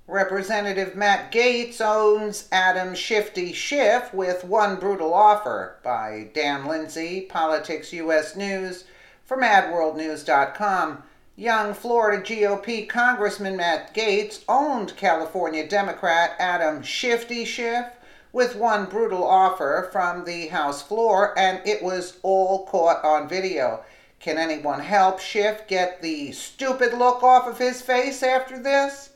Representative Matt Gaetz owns Adam Shifty Shiff with one brutal offer, by Dan Lindsay, Politics US News, from AdWorldNews.com. Young Florida GOP Congressman Matt Gaetz owned California Democrat Adam Shifty Shiff with one brutal offer from the House floor, and it was all caught on video. Can anyone help Shiff get the stupid look off of his face after this?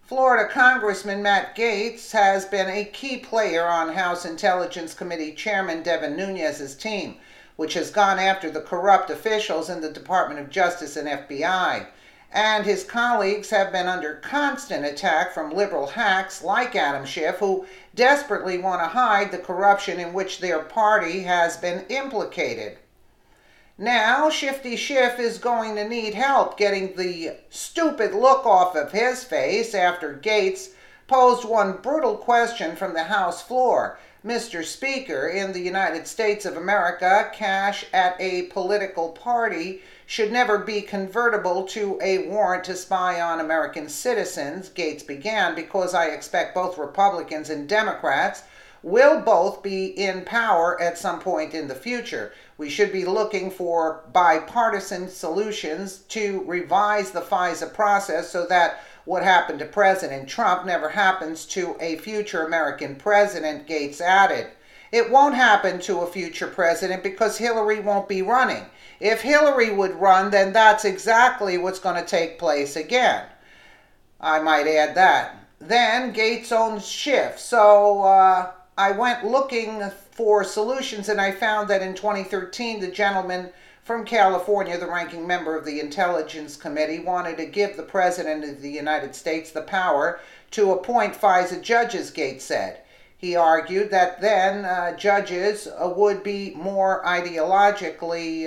Florida Congressman Matt Gaetz has been a key player on House Intelligence Committee Chairman Devin Nunes's team, which has gone after the corrupt officials in the Department of Justice and FBI. And his colleagues have been under constant attack from liberal hacks like Adam Schiff, who desperately want to hide the corruption in which their party has been implicated. Now, Shifty Shiff is going to need help getting the stupid look off of his face after Gaetz posed one brutal question from the House floor. Mr. Speaker, in the United States of America, cash at a political party should never be convertible to a warrant to spy on American citizens, Gaetz began, because I expect both Republicans and Democrats will both be in power at some point in the future. We should be looking for bipartisan solutions to revise the FISA process so that what happened to President Trump never happens to a future American president, Gaetz added. It won't happen to a future president because Hillary won't be running. If Hillary would run, then that's exactly what's going to take place again. I might add that. Then Gaetz owns Shiff, so I went looking for solutions, and I found that in 2013, the gentleman from California, the ranking member of the Intelligence Committee, wanted to give the President of the United States the power to appoint FISA judges, Gaetz said. He argued that then judges would be more ideologically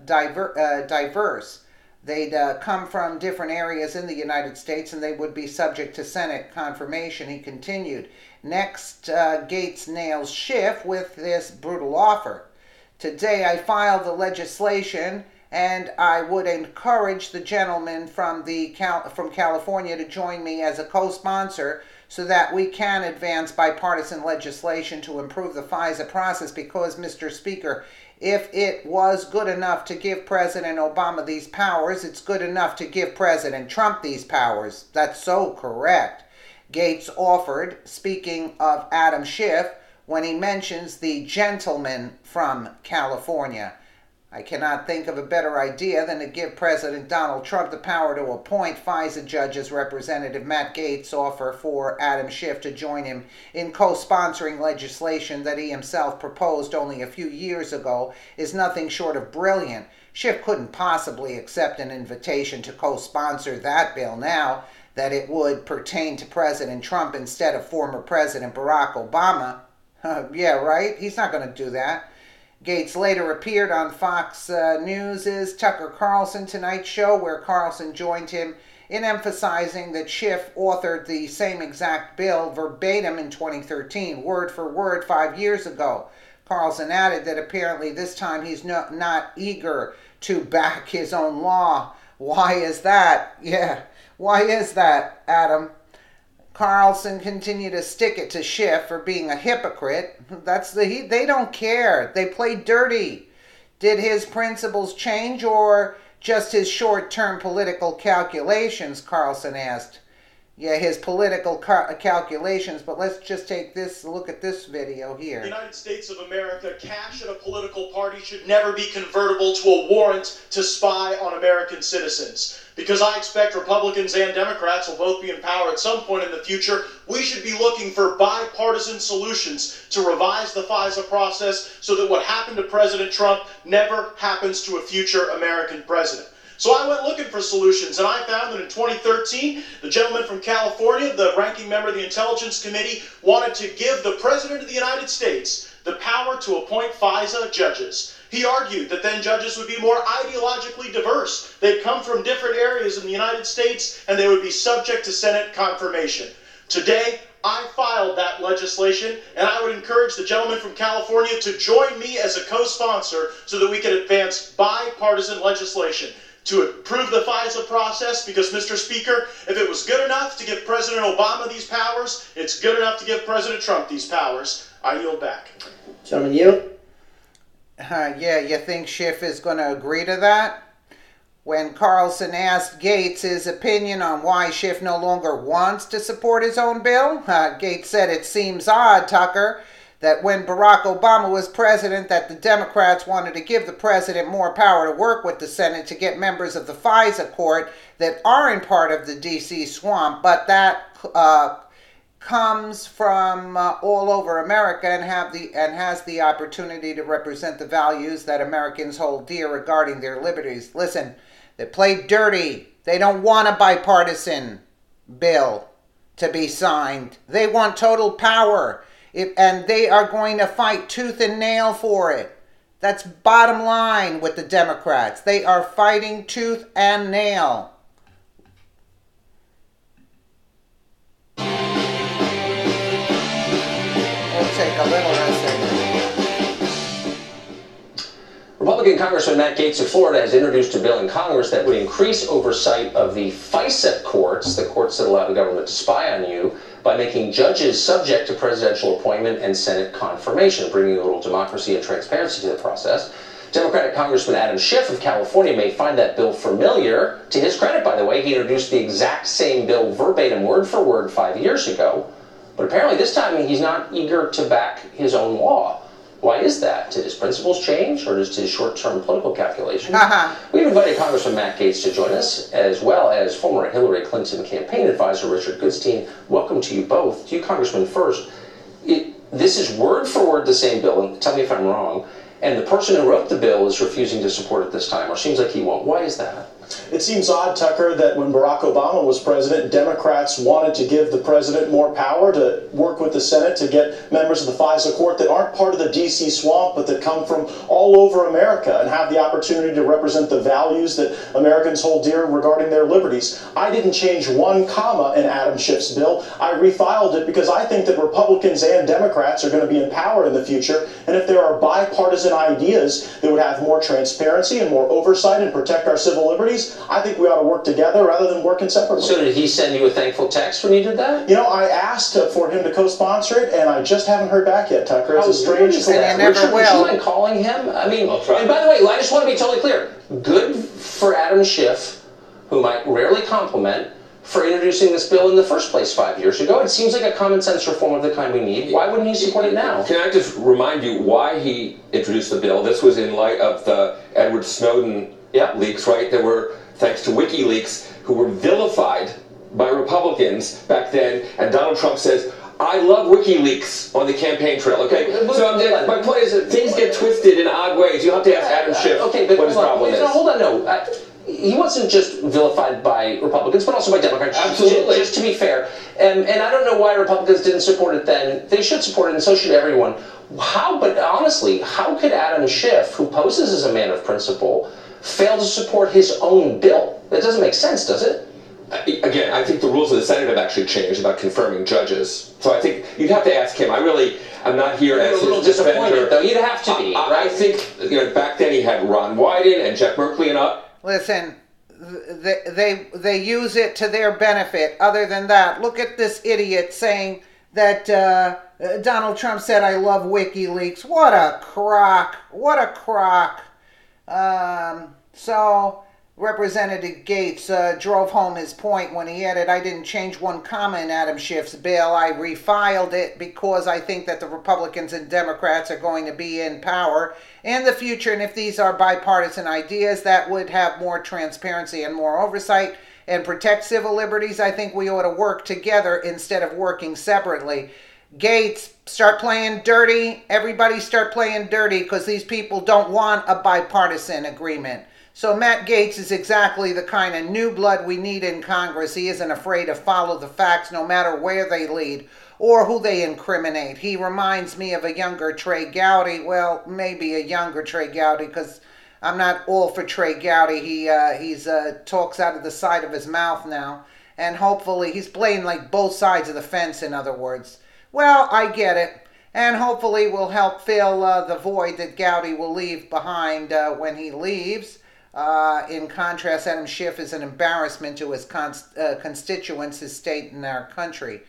diverse. They'd come from different areas in the United States, and they would be subject to Senate confirmation, he continued. Next, Gaetz nails Shiff with this brutal offer. Today I filed the legislation, and I would encourage the gentleman from California to join me as a co-sponsor so that we can advance bipartisan legislation to improve the FISA process because, Mr. Speaker, if it was good enough to give President Obama these powers, it's good enough to give President Trump these powers. That's so correct. Gaetz offered, speaking of Adam Schiff, when he mentions the gentleman from California. I cannot think of a better idea than to give President Donald Trump the power to appoint FISA judges. Representative Matt Gaetz' offer for Adam Schiff to join him in co-sponsoring legislation that he himself proposed only a few years ago is nothing short of brilliant. Schiff couldn't possibly accept an invitation to co-sponsor that bill now that it would pertain to President Trump instead of former President Barack Obama. Yeah, right? He's not going to do that. Gaetz later appeared on Fox News' Tucker Carlson Tonight Show, where Carlson joined him in emphasizing that Schiff authored the same exact bill verbatim in 2013, word for word 5 years ago. Carlson added that apparently this time he's not eager to back his own law. Why is that? Yeah, why is that, Adam? Carlson continued to stick it to Schiff for being a hypocrite. They don't care. They play dirty. Did his principles change or just his short-term political calculations? Carlson asked. Yeah, his political calculations, but let's just take this look at this video here. The United States of America, cash at a political party should never be convertible to a warrant to spy on American citizens. Because I expect Republicans and Democrats will both be in power at some point in the future, we should be looking for bipartisan solutions to revise the FISA process so that what happened to President Trump never happens to a future American president. So I went looking for solutions, and I found that in 2013, the gentleman from California, the ranking member of the Intelligence Committee, wanted to give the President of the United States the power to appoint FISA judges. He argued that then judges would be more ideologically diverse. They'd come from different areas in the United States, and they would be subject to Senate confirmation. Today, I filed that legislation, and I would encourage the gentleman from California to join me as a co-sponsor so that we can advance bipartisan legislation. to approve the FISA process because, Mr. Speaker, if it was good enough to give President Obama these powers, it's good enough to give President Trump these powers. I yield back. Gentlemen, yield. Yeah, you think Shiff is going to agree to that? When Carlson asked Gaetz his opinion on why Shiff no longer wants to support his own bill, Gaetz said, "It seems odd, Tucker, that when Barack Obama was president, that the Democrats wanted to give the president more power to work with the Senate to get members of the FISA court that aren't part of the D.C. swamp, but that comes from all over America and has the opportunity to represent the values that Americans hold dear regarding their liberties." Listen, they play dirty. They don't want a bipartisan bill to be signed. They want total power. And they are going to fight tooth and nail for it. That's bottom line with the Democrats. They are fighting tooth and nail. We'll take a little rest. Republican Congressman Matt Gaetz of Florida has introduced a bill in Congress that would increase oversight of the FISA courts, the courts that allow the government to spy on you, by making judges subject to presidential appointment and Senate confirmation, bringing a little democracy and transparency to the process. Democratic Congressman Adam Shiff of California may find that bill familiar. To his credit, by the way, he introduced the exact same bill verbatim, word for word, 5 years ago. But apparently this time he's not eager to back his own law. Why is that? Did his principles change, or just his short-term political calculations? We've invited Congressman Matt Gaetz to join us, as well as former Hillary Clinton campaign advisor Richard Goodstein. Welcome to you both. To you, Congressman, first. This is word for word the same bill, and tell me if I'm wrong, and the person who wrote the bill is refusing to support it this time, or seems like he won't. Why is that? It seems odd, Tucker, that when Barack Obama was president, Democrats wanted to give the president more power to work with the Senate to get members of the FISA court that aren't part of the D.C. swamp, but that come from all over America and have the opportunity to represent the values that Americans hold dear regarding their liberties. I didn't change one comma in Adam Schiff's bill. I refiled it because I think that Republicans and Democrats are going to be in power in the future, and if there are bipartisan ideas that would have more transparency and more oversight and protect our civil liberties, I think we ought to work together rather than working separately. So did he send you a thankful text when you did that? You know, I asked for him to co-sponsor it, and I just haven't heard back yet, Tucker. It's a strange thing. And you never will. Would you mind calling him? I mean, and by the way, I just want to be totally clear. Good for Adam Schiff, whom I rarely compliment, for introducing this bill in the first place 5 years ago. It seems like a common sense reform of the kind we need. Why wouldn't he support it now? Can I just remind you why he introduced the bill? This was in light of the Edward Snowden leaks, right? There were, thanks to WikiLeaks, who were vilified by Republicans back then, and Donald Trump says, "I love WikiLeaks" on the campaign trail, okay? So my point is that things get twisted in odd ways. You have to ask Adam Schiff what his problem is. Hold on, no. He wasn't just vilified by Republicans, but also by Democrats. Absolutely. Just to be fair. And I don't know why Republicans didn't support it then. They should support it, and so should everyone. But honestly, how could Adam Schiff, who poses as a man of principle, fail to support his own bill? That doesn't make sense, does it? Again, I think the rules of the Senate have actually changed about confirming judges. So I think you'd have to ask him. I'm not here as a little his defender. Disappointed, though. You'd have to be, right? I think back then he had Ron Wyden and Jeff Merkley and up. Listen, they use it to their benefit. Other than that, look at this idiot saying that Donald Trump said, "I love WikiLeaks." What a crock. What a crock. So Representative Gaetz drove home his point when he added, "I didn't change one comma in Adam Schiff's bill. I refiled it because I think that the Republicans and Democrats are going to be in power in the future. And if these are bipartisan ideas that would have more transparency and more oversight and protect civil liberties, I think we ought to work together instead of working separately." Gaetz, start playing dirty. Everybody start playing dirty because these people don't want a bipartisan agreement. So Matt Gaetz is exactly the kind of new blood we need in Congress. He isn't afraid to follow the facts no matter where they lead or who they incriminate. He reminds me of a younger Trey Gowdy. Well, maybe a younger Trey Gowdy because I'm not all for Trey Gowdy. He talks out of the side of his mouth now. And hopefully he's playing like both sides of the fence, in other words. Well, I get it. And hopefully we'll help fill the void that Gowdy will leave behind when he leaves. In contrast, Adam Schiff is an embarrassment to his constituents, his state, and our country.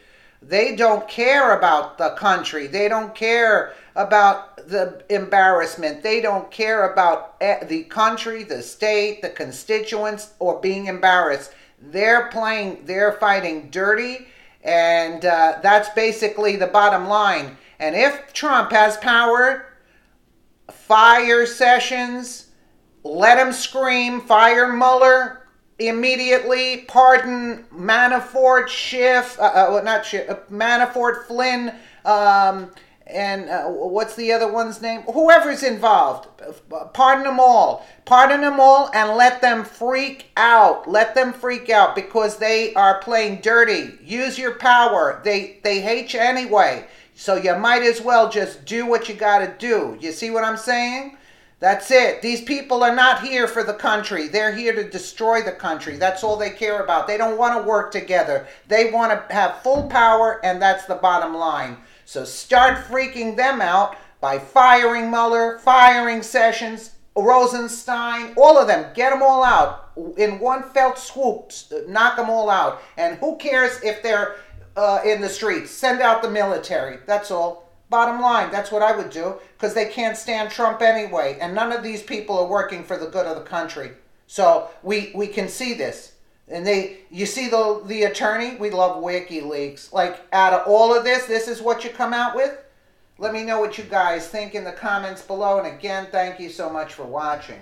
They don't care about the country. They don't care about the embarrassment. They don't care about the country, the state, the constituents, or being embarrassed. They're fighting dirty, and that's basically the bottom line. And if Trump has power, fire Sessions, let him scream, fire Mueller immediately, pardon Manafort, Shiff, Manafort, Flynn, and what's the other one's name? Whoever's involved, pardon them all. Pardon them all and let them freak out. Let them freak out because they are playing dirty. Use your power. They hate you anyway. So you might as well just do what you got to do. You see what I'm saying? That's it. These people are not here for the country. They're here to destroy the country. That's all they care about. They don't want to work together. They want to have full power, and that's the bottom line. So start freaking them out by firing Mueller, firing Sessions, Rosenstein, all of them. Get them all out in one fell swoop. Knock them all out. And who cares if they're in the streets? Send out the military. That's all. Bottom line, that's what I would do, because they can't stand Trump anyway, and none of these people are working for the good of the country. So we can see this. And you see the attorney? We love WikiLeaks. Like, out of all of this is what you come out with? Let me know what you guys think in the comments below. And again, thank you so much for watching.